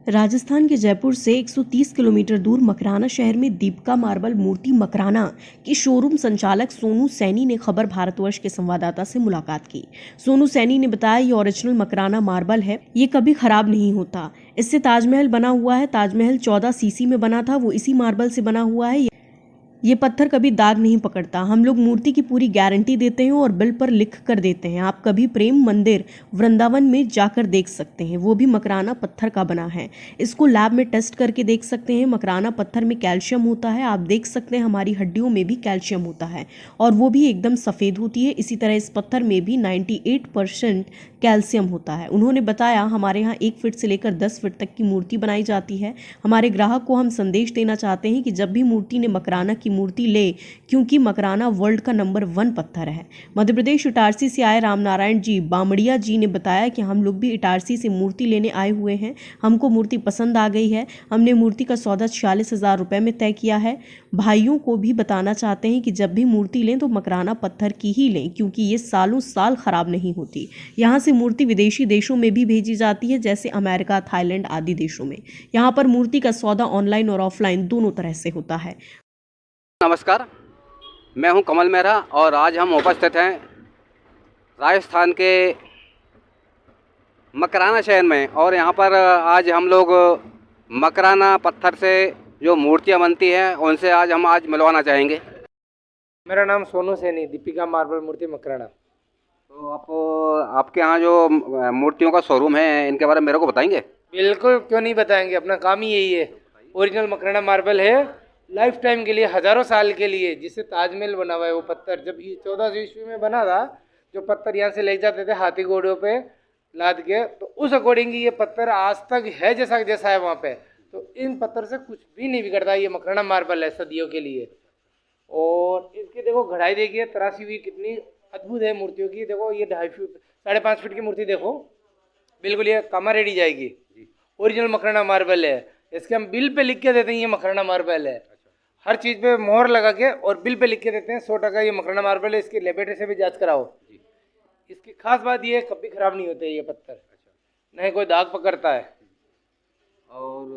राजस्थान के जयपुर से 130 किलोमीटर दूर मकराना शहर में दीपिका मार्बल मूर्ति मकराना की शोरूम संचालक सोनू सैनी ने खबर भारतवर्ष के संवाददाता से मुलाकात की। सोनू सैनी ने बताया, ये ओरिजिनल मकराना मार्बल है, ये कभी खराब नहीं होता। इससे ताजमहल बना हुआ है। ताजमहल 14 सीसी में बना था, वो इसी मार्बल से बना हुआ है। ये पत्थर कभी दाग नहीं पकड़ता। हम लोग मूर्ति की पूरी गारंटी देते हैं और बिल पर लिख कर देते हैं। आप कभी प्रेम मंदिर वृंदावन में जाकर देख सकते हैं, वो भी मकराना पत्थर का बना है। इसको लैब में टेस्ट करके देख सकते हैं। मकराना पत्थर में कैल्शियम होता है, आप देख सकते हैं हमारी हड्डियों में भी कैल्शियम होता है और वो भी एकदम सफ़ेद होती है। इसी तरह इस पत्थर में भी 98% कैल्शियम होता है। उन्होंने बताया, हमारे यहाँ 1 फीट से लेकर 10 फीट तक की मूर्ति बनाई जाती है। हमारे ग्राहक को हम संदेश देना चाहते हैं कि जब भी मूर्ति ने मकराना की मूर्ति ले, क्योंकि मकराना वर्ल्ड का नंबर 1 पत्थर है। मध्य प्रदेश इटारसी से आए रामनारायण जी बामड़िया जी ने बताया कि हम लोग भी इटारसी से मूर्ति लेने आए हुए हैं। हमको मूर्ति पसंद आ गई है। हमने मूर्ति का सौदा 46,000 रुपये में तय किया है। भाइयों को भी बताना चाहते हैं कि जब भी मूर्ति लें तो मकराना पत्थर की ही लें, क्योंकि ये सालों साल खराब नहीं होती। यहाँ से मूर्ति विदेशी देशों में भी भेजी जाती है, जैसे अमेरिका, थाईलैंड आदि देशों में। यहाँ पर मूर्ति का सौदा ऑनलाइन और ऑफलाइन दोनों तरह से होता है। नमस्कार, मैं हूं कमल मेहरा और आज हम उपस्थित हैं राजस्थान के मकराना शहर में। और यहाँ पर आज हम लोग मकराना पत्थर से जो मूर्तियाँ बनती हैं उनसे आज मिलवाना चाहेंगे। मेरा नाम सोनू सैनी, दीपिका मार्बल मूर्ति मकराना। तो आपके यहाँ जो मूर्तियों का शोरूम है, इनके बारे में मेरे को बताएंगे? बिल्कुल, क्यों नहीं बताएंगे, अपना काम ही यही है। ओरिजिनल मकराना मार्बल है, लाइफ टाइम के लिए, हज़ारों साल के लिए। जिससे ताजमहल बना हुआ है वो पत्थर, जब ये 1400 ईस्वी में बना था, जो पत्थर यहाँ से ले जाते थे हाथी घोड़ों पे लाद के, तो उस अकॉर्डिंग ये पत्थर आज तक है जैसा जैसा है वहाँ पे। तो इन पत्थर से कुछ भी नहीं बिगड़ता। ये मकराना मार्बल है सदियों के लिए। और इसकी देखो घड़ाई देखिए, तराशी हुई कितनी अद्भुत है मूर्तियों की। देखो ये 2.5 फीट 5.5 फीट की मूर्ति देखो, बिल्कुल ये कामा रेडी जाएगी। ओरिजिनल मकराना मार्बल है। इसके हम बिल पे लिख के देते हैं ये मकराना मार्बल है। हर चीज़ पे मोहर लगा के और बिल पे लिख के देते हैं 100% ये मकराना मार्बल है। इसकी लेबोरेटरी से भी जांच कराओ। इसकी खास बात ये है, कभी खराब नहीं होते ये पत्थर, नहीं कोई दाग पकड़ता है। और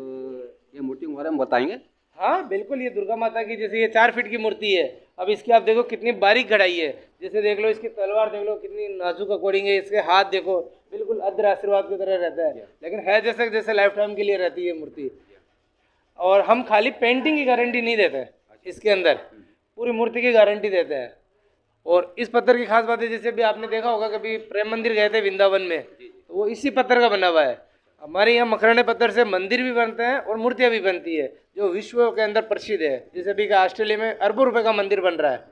ये मूर्ति के बारे में बताएंगे? हाँ बिल्कुल, ये दुर्गा माता की, जैसे ये 4 फीट की मूर्ति है। अब इसकी आप देखो कितनी बारीक घड़ाई है। जैसे देख लो इसकी तलवार देख लो कितनी नाजुक अकॉर्डिंग है। इसके हाथ देखो, बिल्कुल अद्र आशीर्वाद की तरह रहता है, लेकिन है जैसे जैसे लाइफ टाइम के लिए रहती है मूर्ति। और हम खाली पेंटिंग की गारंटी नहीं देते हैं, इसके अंदर पूरी मूर्ति की गारंटी देते हैं। और इस पत्थर की खास बात है, जैसे भी आपने देखा होगा, कभी प्रेम मंदिर गए थे वृंदावन में, तो वो इसी पत्थर का बना हुआ है। हमारे यहाँ मकराने पत्थर से मंदिर भी बनते हैं और मूर्तियाँ भी बनती है, जो विश्व के अंदर प्रसिद्ध है। जैसे भी ऑस्ट्रेलिया में अरबों रुपए का मंदिर बन रहा है,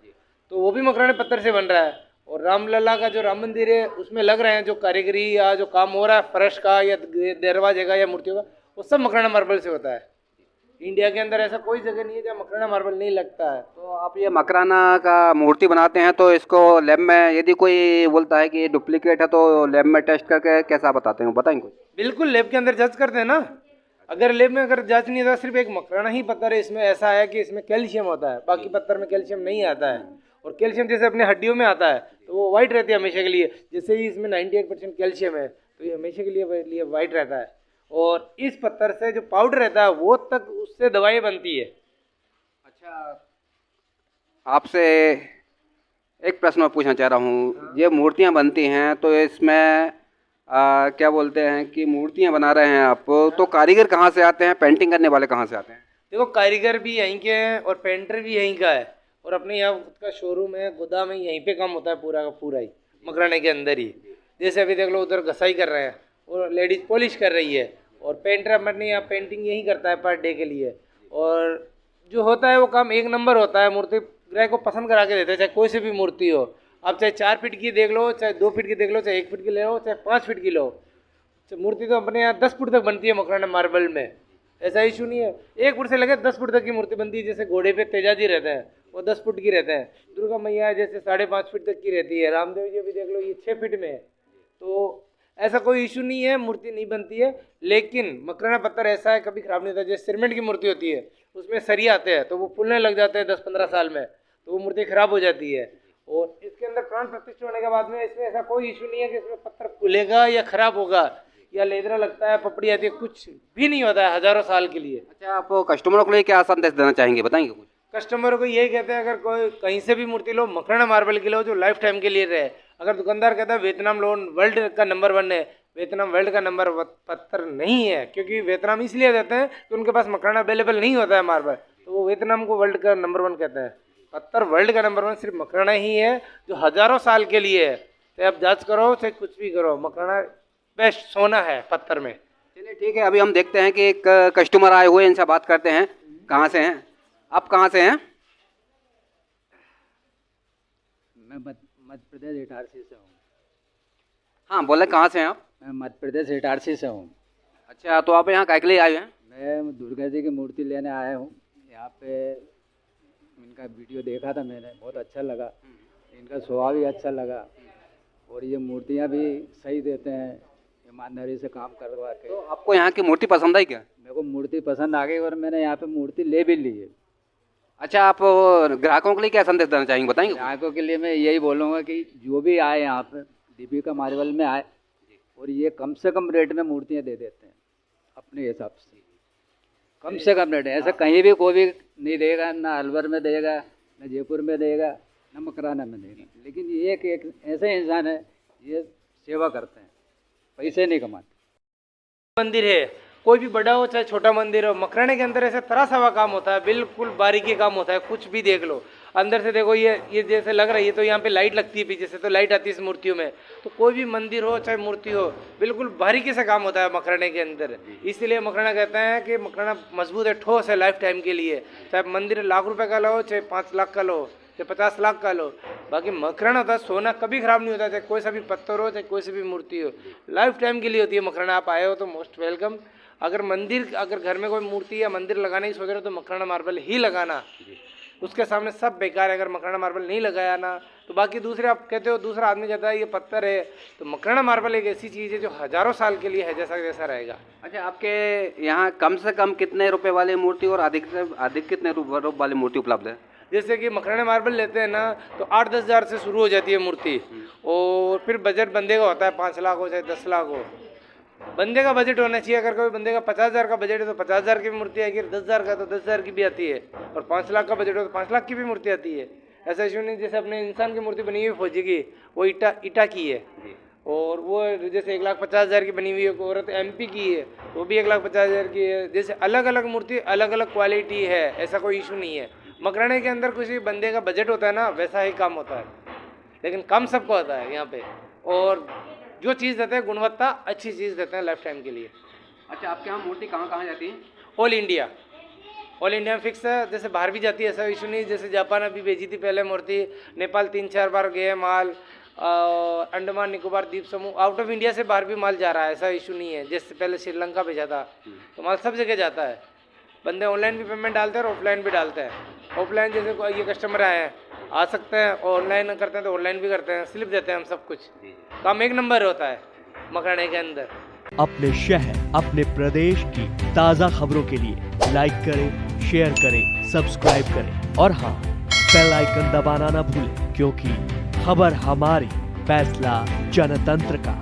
तो वो भी मकराने पत्थर से बन रहा है। और रामलला का जो राम मंदिर है, उसमें लग रहे हैं जो कारीगरी या जो काम हो रहा है फर्श का या दरवाजे का या मूर्तियों का, वो सब मकराना मार्बल से होता है। इंडिया के अंदर ऐसा कोई जगह नहीं है जहाँ मकराना मार्बल नहीं लगता है। तो आप ये मकराना का मूर्ति बनाते हैं, तो इसको लैब में यदि कोई बोलता है कि ये डुप्लीकेट है, तो लैब में टेस्ट करके कैसा बताते हैं, बताएंगे कुछ? बिल्कुल, लैब के अंदर जांच करते हैं ना। अगर लैब में अगर जांच नहीं होता, सिर्फ एक मकराना ही पत्थर है, इसमें ऐसा है कि इसमें कैल्शियम होता है, बाकी पत्थर में कैल्शियम नहीं आता है। और कैल्शियम जैसे अपने हड्डियों में आता है, तो वो वाइट रहती है हमेशा के लिए। जैसे ही इसमें 98% कैल्शियम है, तो ये हमेशा के लिए वाइट रहता है। और इस पत्थर से जो पाउडर रहता है, वो तक उससे दवाई बनती है। अच्छा, आपसे एक प्रश्न मैं पूछना चाह रहा हूँ। ये मूर्तियाँ बनती हैं, तो इसमें क्या बोलते हैं कि मूर्तियाँ बना रहे हैं आप, तो कारीगर कहाँ से आते हैं, पेंटिंग करने वाले कहाँ से आते हैं? देखो, कारीगर भी यहीं के हैं और पेंटर भी यहीं का है। और अपने यहाँ खुद का शोरूम है, गोदाम है, यहीं पे काम होता है पूरा का पूरा ही मकराने के अंदर ही। जैसे अभी देख लो, उधर घसाई कर रहे हैं और लेडीज पॉलिश कर रही है, और पेंटर अपने यहाँ पेंटिंग यहीं करता है पर डे के लिए। और जो होता है वो काम एक नंबर होता है। मूर्ति ग्राहक को पसंद करा के देते हैं, चाहे कोई सी भी मूर्ति हो। आप चाहे 4 फीट की देख लो, चाहे 2 फीट की देख लो, चाहे 1 फीट की ले लो, चाहे 5 फीट की लो। मूर्ति तो अपने यहाँ 10 फुट तक बनती है मकराना मार्बल में, ऐसा इशू नहीं है। 1 फुट से लगे 10 फुट तक की मूर्ति बनती है। जैसे घोड़े पे तेजाजी रहते हैं, वो 10 फुट की रहते हैं। दुर्गा मैया जैसे 5.5 फीट तक की रहती है। रामदेव जी भी देख लो, ये 6 फीट में है। तो ऐसा कोई इशू नहीं है, मूर्ति नहीं बनती है। लेकिन मकराना पत्थर ऐसा है, कभी खराब नहीं होता। जैसे सीमेंट की मूर्ति होती है, उसमें सरिये आते हैं, तो वो फूलने लग जाते हैं 10-15 साल में, तो वो मूर्ति खराब हो जाती है। और इसके अंदर प्राण प्रतिष्ठा होने के बाद में इसमें ऐसा कोई इशू नहीं है कि इसमें पत्थर खुलेगा या खराब होगा। या लेदरा लगता है, पपड़ी आती है, कुछ भी नहीं होता है हज़ारों साल के लिए। अच्छा, आप कस्टमरों के लिए क्या संदेश देना चाहेंगे, बताएंगे कुछ? कस्टमरों को यही कहते हैं, अगर कोई कहीं से भी मूर्ति लो, मकराना मार्बल की लो जो लाइफ टाइम के लिए रहे। अगर दुकानदार कहता है वियतनाम लोन वर्ल्ड का नंबर 1 है, वियतनाम वर्ल्ड का नंबर पत्थर नहीं है, क्योंकि वियतनाम इसलिए देते हैं कि उनके पास मकराना अवेलेबल नहीं होता है मार्बल, तो वो वियतनाम को वर्ल्ड का नंबर 1 कहते हैं। पत्थर वर्ल्ड का नंबर 1 सिर्फ मकराना ही है, जो हज़ारों साल के लिए है। चाहे आप जांच करो, चाहे कुछ भी करो, मकराना बेस्ट सोना है पत्थर में। चलिए ठीक है, अभी हम देखते हैं कि एक कस्टमर आए हुए हैं, इनसे बात करते हैं। कहाँ से हैं आप? कहाँ से हैं? मैं मध्य प्रदेश इटारसी से हूँ। हाँ बोले, कहाँ से हैं आप? मैं मध्य प्रदेश इटारसी से हूँ। अच्छा, तो आप यहाँ काहे के लिए आए हैं? मैं दुर्गा जी की मूर्ति लेने आया हूँ। यहाँ पे इनका वीडियो देखा था मैंने, बहुत अच्छा लगा। इनका स्वभाव भी अच्छा लगा और ये मूर्तियाँ भी सही देते हैं, ईमानदारी से काम करवा के। तो आपको यहाँ की मूर्ति पसंद आई क्या? मेरे को मूर्ति पसंद आ गई और मैंने यहाँ पे मूर्ति ले भी ली है। अच्छा, आप ग्राहकों के लिए क्या संदेश देना चाहेंगे, बताएंगे? ग्राहकों के लिए मैं यही बोलूँगा कि जो भी आए यहाँ पे दीपिका मार्बल में आए और ये कम से कम रेट में मूर्तियाँ दे देते हैं अपने हिसाब से। कम से कम रेट है, ऐसा कहीं भी कोई भी नहीं देगा, ना अलवर में देगा, ना जयपुर में देगा, ना मकराना में देगा। लेकिन ये एक ऐसे इंसान है, ये सेवा करते हैं, पैसे नहीं कमाते। मंदिर है, कोई भी बड़ा हो चाहे छोटा मंदिर हो, मकराने के अंदर ऐसे तरह सवा काम होता है, बिल्कुल बारीकी काम होता है। कुछ भी देख लो अंदर से, देखो ये जैसे लग रहा है, ये तो यहाँ पे लाइट लगती है, पीछे से तो लाइट आती है इस मूर्तियों में। तो कोई भी मंदिर हो चाहे मूर्ति हो, बिल्कुल बारीकी से काम होता है मकराने के अंदर। इसलिए मकराना कहते हैं कि मकराना मजबूत है, ठोस है लाइफ टाइम के लिए। चाहे मंदिर लाख रुपए का लो, चाहे 5 लाख का लो, चाहे 50 लाख का लो, बाकी मकराना होता है सोना, कभी खराब नहीं होता। चाहे कोई सा भी पत्थर हो, चाहे कोई सी भी मूर्ति हो, लाइफ टाइम के लिए होती है मकराना। आप आए हो तो मोस्ट वेलकम। अगर घर में कोई मूर्ति या मंदिर लगाने की सोच रहे हो तो मकराना मार्बल ही लगाना, उसके सामने सब बेकार है। अगर मकराना मार्बल नहीं लगाया ना तो बाकी दूसरे, आप कहते हो दूसरा आदमी कहता है ये पत्थर है, तो मकराना मार्बल एक ऐसी चीज़ है जो हज़ारों साल के लिए है, जैसा जैसा रहेगा। अच्छा, आपके यहाँ कम से कम कितने रुपए वाली मूर्ति और अधिक से अधिक कितने रुपए वाली मूर्ति उपलब्ध है? जैसे कि मकराना मार्बल लेते हैं ना तो 8-10 हज़ार से शुरू हो जाती है मूर्ति, और फिर बजट बंदे का होता है 5 लाख हो चाहे 10 लाख हो। बंदे का बजट होना चाहिए। अगर कोई बंदे का 50,000 का बजट है तो 50,000 की भी मूर्ति आएगी, 10,000 का तो 10,000 की भी आती है, और 5 लाख का बजट हो तो 5 लाख की भी मूर्ति आती है। ऐसा इशू नहीं। जैसे अपने इंसान की मूर्ति बनी हुई फौजी की, वो ईटा की है, और वो जैसे 1,50,000 की बनी हुई है, औरत MP की है, वो भी 1,50,000 की है। जैसे अलग अलग मूर्ति अलग अलग क्वालिटी है, ऐसा कोई इशू नहीं है। मकराने के अंदर किसी बंदे का बजट होता है ना, वैसा ही काम होता है, लेकिन कम सबको होता है यहाँ पे। और जो चीज़ देते हैं गुणवत्ता अच्छी चीज़ देते हैं लाइफ टाइम के लिए। अच्छा, आपके यहाँ मूर्ति कहाँ कहाँ जाती है? ऑल इंडिया में फिक्स है। जैसे बाहर भी जाती है, ऐसा इशू नहीं। जैसे जापान अभी भेजी थी पहले मूर्ति, नेपाल 3-4 बार गए माल, अंडमान निकोबार द्वीप समूह, आउट ऑफ इंडिया से बाहर भी माल जा रहा है, ऐसा इशू नहीं है। जैसे पहले श्रीलंका भेजा था, तो माल सब जगह जाता है। बंदे ऑनलाइन भी पेमेंट डालते हैं और ऑफलाइन भी डालते हैं। ऑफलाइन जैसे कोई ये कस्टमर आए हैं, आ सकते हैं, ऑनलाइन करते हैं तो ऑनलाइन भी करते हैं, स्लिप देते हैं हम, सब कुछ काम एक नंबर होता है मकराने के अंदर। अपने शहर, अपने प्रदेश की ताज़ा खबरों के लिए लाइक करें, शेयर करें, सब्सक्राइब करें और हाँ, बेल आइकन दबाना ना भूलें, क्योंकि खबर हमारी, फैसला जनतंत्र का।